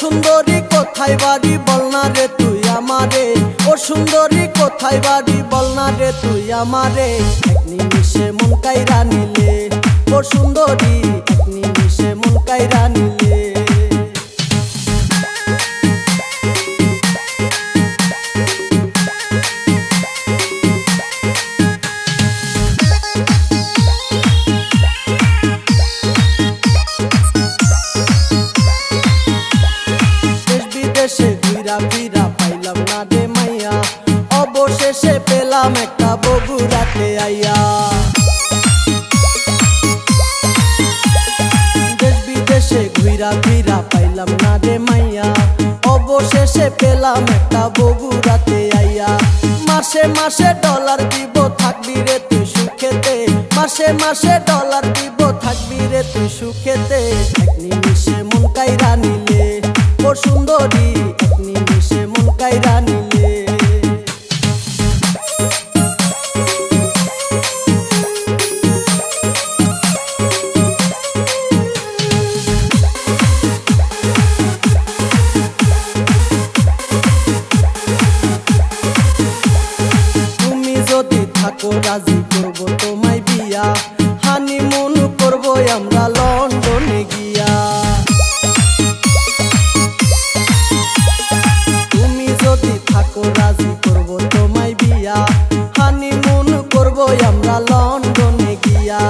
সুন্দরী কোথায় বাড়ি বল না রে তুই আমারে, ও সুন্দরী কোথায় বাড়ি বল না রে তুই আমারে। এক নিমিষে মন কাইরা নিলে, ও সুন্দরী এক নিমিষে মন কাইরা নিলে। দেশে ঘুরা ফিরা পাইলাম না রে মাইয়া, অবশেষে পেলাম একটা বগুড়াতে আইয়া। দেশ বিদেশে ঘুরা ফিরা পাইলাম না রে মাইয়া, অবশেষে পেলাম একটা বগুড়াতে আইয়া। মাসে মাসে ডলার দিব থাকবি রে তুই সুখেতে, মাসে মাসে ডলার দিব থাকবি রে তুই সুখেতে। এক নিমিষে মন কাইরা নিলে, ও সুন্দরী এক নিমিষে মন কাইরা নিলে। তুমি যদি থাকো রাজি করব তোমায় বিয়া, হানিমুন করব আমরা লন্ডনে গিয়া। রাজি করব তোমায় বিয়া, হানিমুন করব আমরা লন্ডনে গিয়া।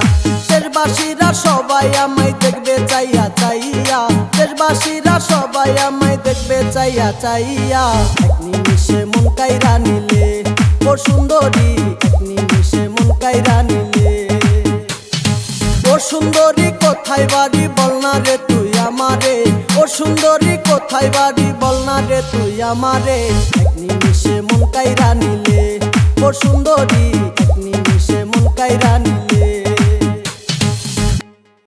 দেশবাসীরা সবাই আমায় দেখবে চাইয়া চাইয়া, দেশবাসীরা সবাই আমায় দেখবে চাইয়া চাইয়া। এক নিমিষে মন কাইরা নিলে, ও সুন্দরী এক নিমিষে মন কাইরা নিলে। ও সুন্দরী কোথায় বাড়ি বল না রে তুই আমারে, ও সুন্দরী কোথায় বাড়ি বল না রে তুই আমারে। এক নিমিষে মন কাইরা নিলে, ও সুন্দরী